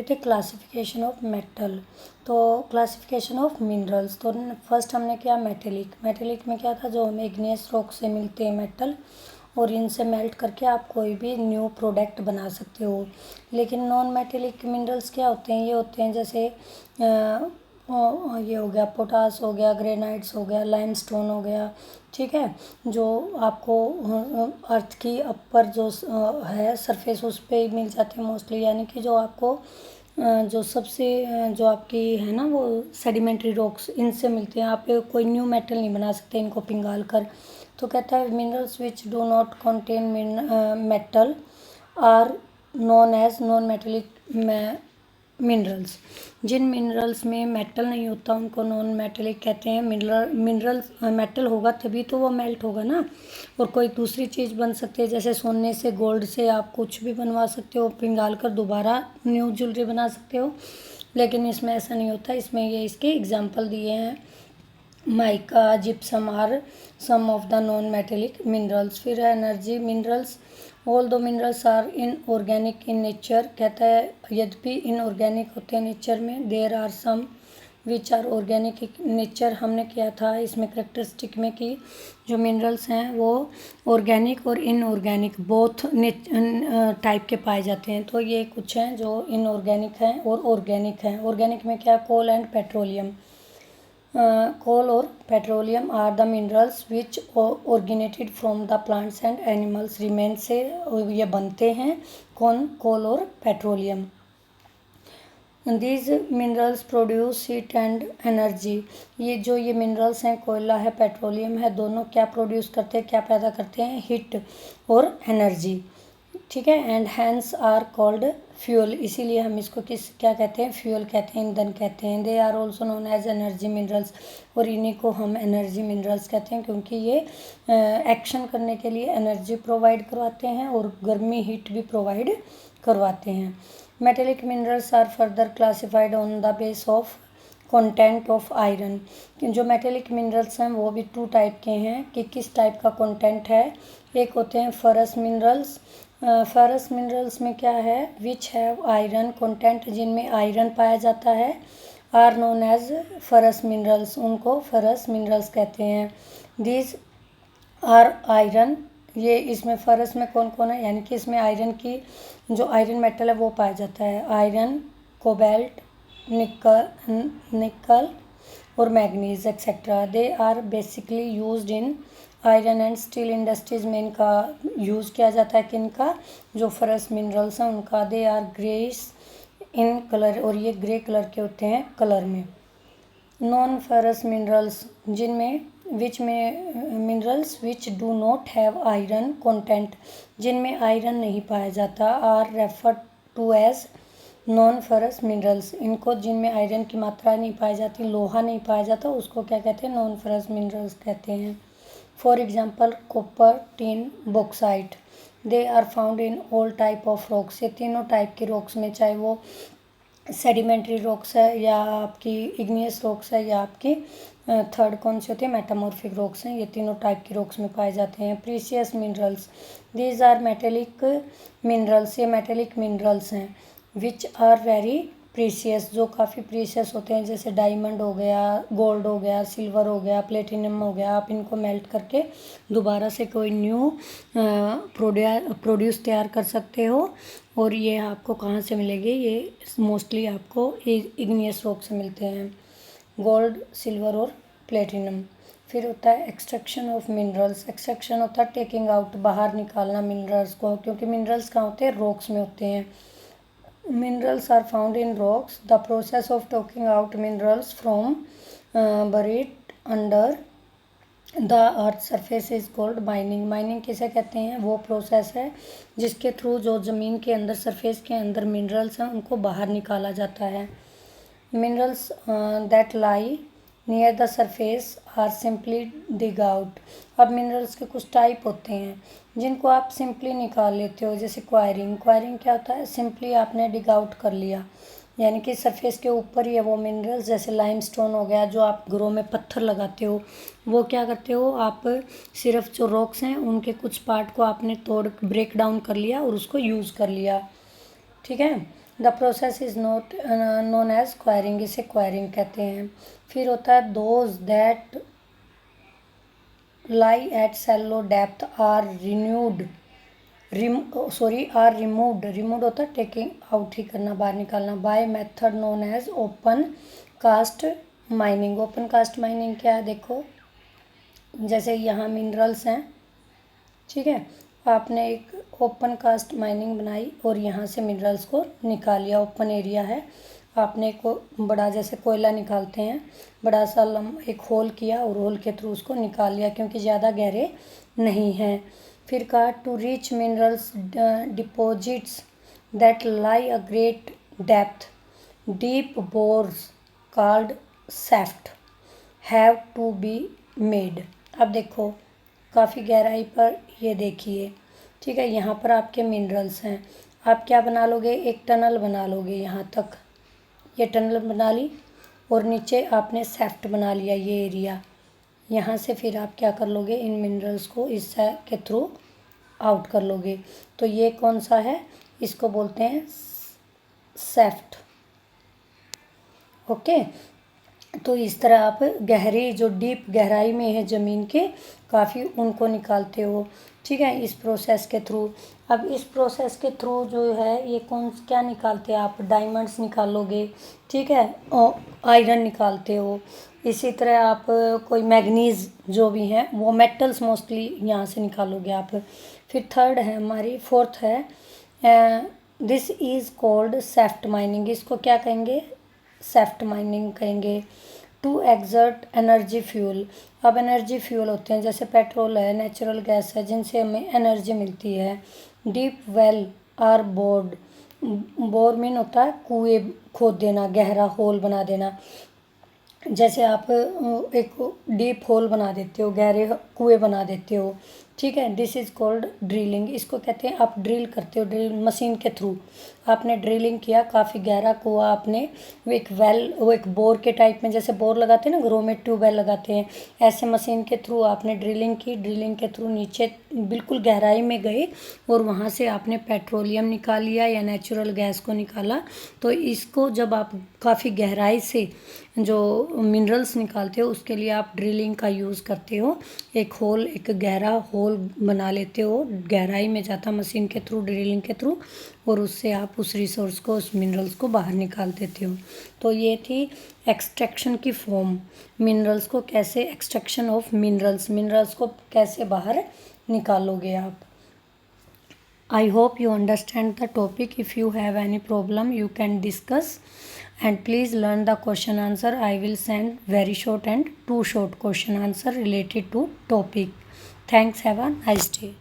थे classification of metal. तो classification of minerals, तो फर्स्ट हमने किया मेटेलिक में क्या था, जो हमें इग्नियस रॉक से मिलते हैं मेटल, और इनसे मेल्ट करके आप कोई भी न्यू प्रोडक्ट बना सकते हो। लेकिन नॉन मेटेलिक मिनरल्स क्या होते हैं, ये होते हैं जैसे ये हो गया पोटास हो गया, ग्रेनाइट्स हो गया, लाइमस्टोन हो गया, ठीक है, जो आपको अर्थ की अपर जो है सरफेस उस पर ही मिल जाते हैं मोस्टली, यानी कि जो आपको जो सबसे जो आपकी है ना वो सेडिमेंट्री रॉक्स, इनसे मिलते हैं। आप कोई न्यू मेटल नहीं बना सकते इनको पिघाल कर। तो कहता है minerals which do not contain metal are known as non metallic minerals. जिन मिनरल्स में मेटल नहीं होता उनको नॉन मेटेलिक कहते हैं। मिनरल्स मेटल होगा तभी तो वो मेल्ट होगा ना, और कोई दूसरी चीज़ बन सकती है, जैसे सोने से, गोल्ड से आप कुछ भी बनवा सकते हो, पिघाल कर दोबारा न्यू ज्वेलरी बना सकते हो। लेकिन इसमें ऐसा नहीं होता, इसमें ये इसके एग्जाम्पल दिए हैं, mica, gypsum are some of the non metallic minerals. फिर है energy minerals, although minerals are inorganic in nature. कहता है यद्यपि इनऑर्गेनिक होते हैं नेचर में, there are some which are organic nature. हमने किया था इसमें करेक्टरिस्टिक में कि जो मिनरल्स हैं वो ऑर्गेनिक और इनऑर्गेनिक बोथ टाइप के पाए जाते हैं। तो ये कुछ हैं जो इनऑर्गेनिक हैं और ऑर्गेनिक हैं। ऑर्गेनिक में क्या, कोल एंड पेट्रोलियम। कोल और petroleum are the minerals which originated from the plants and animals. Remain से ये बनते हैं, कौन, कोल और petroleum. These minerals produce heat and energy. ये मिनरल्स हैं, कोयला है, पेट्रोलियम है, दोनों क्या प्रोड्यूस करते हैं, क्या पैदा करते हैं, हीट और एनर्जी, ठीक है। And hence are called fuel, इसीलिए हम इसको क्या कहते हैं, फ्यूल कहते हैं, ईंधन कहते हैं। They are also known as energy minerals, और इन्हीं को हम एनर्जी मिनरल्स कहते हैं, क्योंकि ये एक्शन करने के लिए एनर्जी प्रोवाइड करवाते हैं और गर्मी हीट भी प्रोवाइड करवाते हैं। Metallic minerals are further classified on the base of content of iron. जो मेटेलिक मिनरल्स हैं वो भी 2 टाइप के हैं कि किस टाइप का कंटेंट है। एक होते हैं फरस मिनरल्स। फरस मिनरल्स में क्या है, विच हैव आयरन कंटेंट, जिनमें आयरन पाया जाता है, आर नोन एज फरस मिनरल्स, उनको फरस मिनरल्स कहते हैं। दीज आर आयरन, ये इसमें फरस में कौन कौन है, यानी कि इसमें आयरन की जो आयरन मेटल है वो पाया जाता है, आयरन, कोबाल्ट, निकल और manganese etcetera. They are basically used in iron and steel industries में इनका यूज़ किया जाता है। किनका, जो फरस मिनरल्स हैं उनका। They are grace in colour, और ये ग्रे कलर के होते हैं कलर में। नॉन फरस मिनरल्स, जिनमें minerals which do not have iron content, जिनमें आयरन नहीं पाया जाता, are refer to as non ferrous minerals. इनको जिनमें आयरन की मात्रा नहीं पाई जाती, लोहा नहीं पाया जाता, उसको क्या कहते हैं, नॉन फरस मिनरल्स कहते हैं। For example copper, tin, bauxite. They are found in all type of rocks. ये तीनों टाइप की रॉक्स में, चाहे वो सेडिमेंट्री रॉक्स है या आपकी इग्नियस रॉक्स है या आपकी थर्ड कौन सी होती है, मेटामॉर्फिक रॉक्स हैं, ये तीनों टाइप की रॉक्स में पाए जाते हैं। Precious minerals, these are metallic minerals, ये मेटेलिक मिनरल्स हैं, विच आर वेरी प्रीसियस, जो काफ़ी प्रीसियस होते हैं, जैसे डायमंड हो गया, गोल्ड हो गया, सिल्वर हो गया, प्लेटिनम हो गया। आप इनको मेल्ट करके दोबारा से कोई न्यू प्रोड्यूस तैयार कर सकते हो। और ये आपको कहाँ से मिलेगी, ये मोस्टली आपको इग्नियस रॉक से मिलते हैं, गोल्ड, सिल्वर और प्लेटिनम। फिर होता है एक्सट्रैक्शन ऑफ मिनरल्स। एक्सट्रैक्शन होता है टेकिंग आउट, बाहर निकालना मिनरल्स को, क्योंकि मिनरल्स कहाँ होते हैं, रॉक्स में होते हैं। Minerals are found in rocks. The process of taking out minerals from buried under the earth surface is called mining. Mining किसे कहते हैं, वो प्रोसेस है जिसके थ्रू जो ज़मीन के अंदर, सरफेस के अंदर मिनरल्स हैं उनको बाहर निकाला जाता है। Minerals that lie near the surface are simply dig out. अब मिनरल्स के कुछ टाइप होते हैं जिनको आप सिंपली निकाल लेते हो, जैसे क्वायरिंग। क्वायरिंग क्या होता है, सिंपली आपने डिग आउट कर लिया, यानी कि सरफेस के ऊपर ही है वो मिनरल्स। जैसे लाइमस्टोन हो गया, जो आप घरों में पत्थर लगाते हो, वो क्या करते हो आप, सिर्फ जो रॉक्स हैं उनके कुछ पार्ट को आपने तोड़ ब्रेक डाउन कर लिया और उसको यूज़ कर लिया, ठीक है। The process is not known as quarrying, इसे क्वायरिंग कहते हैं। फिर होता है those that lie at shallow depth are renewed are removed, removed होता है टेकिंग आउट ही करना, बाहर निकालना, by method known as open cast mining. Open cast mining क्या है, देखो जैसे यहाँ मिनरल्स हैं, ठीक है, आपने एक ओपन कास्ट माइनिंग बनाई और यहाँ से मिनरल्स को निकाल लिया, ओपन एरिया है, आपने को बड़ा जैसे कोयला निकालते हैं, बड़ा सा एक होल किया और होल के थ्रू उसको निकाल लिया क्योंकि ज़्यादा गहरे नहीं हैं। फिर कहा to reach minerals deposits that lie a great depth deep bores called shaft have to be made. अब देखो काफ़ी गहराई पर ये देखिए, ठीक है, यहाँ पर आपके मिनरल्स हैं, आप क्या बना लोगे, एक टनल बना लोगे, यहाँ तक ये टनल बना ली और नीचे आपने सेफ्ट बना लिया ये एरिया, यहाँ से फिर आप क्या कर लोगे, इन मिनरल्स को इस के थ्रू आउट कर लोगे। तो ये कौन सा है, इसको बोलते हैं सेफ्ट। ओके, तो इस तरह आप गहरी जो डीप गहराई में है ज़मीन के काफ़ी उनको निकालते हो, ठीक है, इस प्रोसेस के थ्रू। अब इस प्रोसेस के थ्रू जो है ये कौन क्या निकालते हैं आप, डायमंड्स निकालोगे, ठीक है, और आयरन निकालते हो। इसी तरह आप कोई मैग्नीज जो भी हैं वो मेटल्स मोस्टली यहाँ से निकालोगे आप। फिर थर्ड है हमारी, फोर्थ है दिस इज़ कॉल्ड सेफ्ट माइनिंग, इसको क्या कहेंगे, सेफ्ट माइनिंग कहेंगे। टू एक्सर्ट एनर्जी फ्यूल, अब एनर्जी फ्यूल होते हैं जैसे पेट्रोल है, नेचुरल गैस है, जिनसे हमें एनर्जी मिलती है। Deep well are bored, bore mean होता है कुएं खोद देना, गहरा होल बना देना, जैसे आप एक डीप होल बना देते हो, गहरे कुएं बना देते हो, ठीक है, दिस इज़ कॉल्ड ड्रिलिंग, इसको कहते हैं आप ड्रिल करते हो, ड्रिल मशीन के थ्रू आपने ड्रिलिंग किया, काफ़ी गहरा कुआं आपने वो एक वेल वो एक बोर के टाइप में, जैसे बोर लगाते हैं ना घरों में, ट्यूबवेल लगाते हैं, ऐसे मशीन के थ्रू आपने ड्रिलिंग की, ड्रिलिंग के थ्रू नीचे बिल्कुल गहराई में गए और वहाँ से आपने पेट्रोलियम निकाल लिया या नेचुरल गैस को निकाला। तो इसको जब आप काफ़ी गहराई से जो मिनरल्स निकालते हो उसके लिए आप ड्रिलिंग का यूज़ करते हो, एक होल एक गहरा होल बना लेते हो, गहराई में जाता मशीन के थ्रू, ड्रिलिंग के थ्रू, और उससे आप उस रिसोर्स को, उस मिनरल्स को बाहर निकाल देते हो। तो ये थी एक्सट्रैक्शन की फॉर्म, मिनरल्स को कैसे, एक्सट्रैक्शन ऑफ मिनरल्स, मिनरल्स को कैसे बाहर निकालोगे आप। I hope you understand the topic. If you have any problem, you can discuss and please learn the question answer. I will send very short and 2 short question answer related to topic. Thanks. Have a nice day.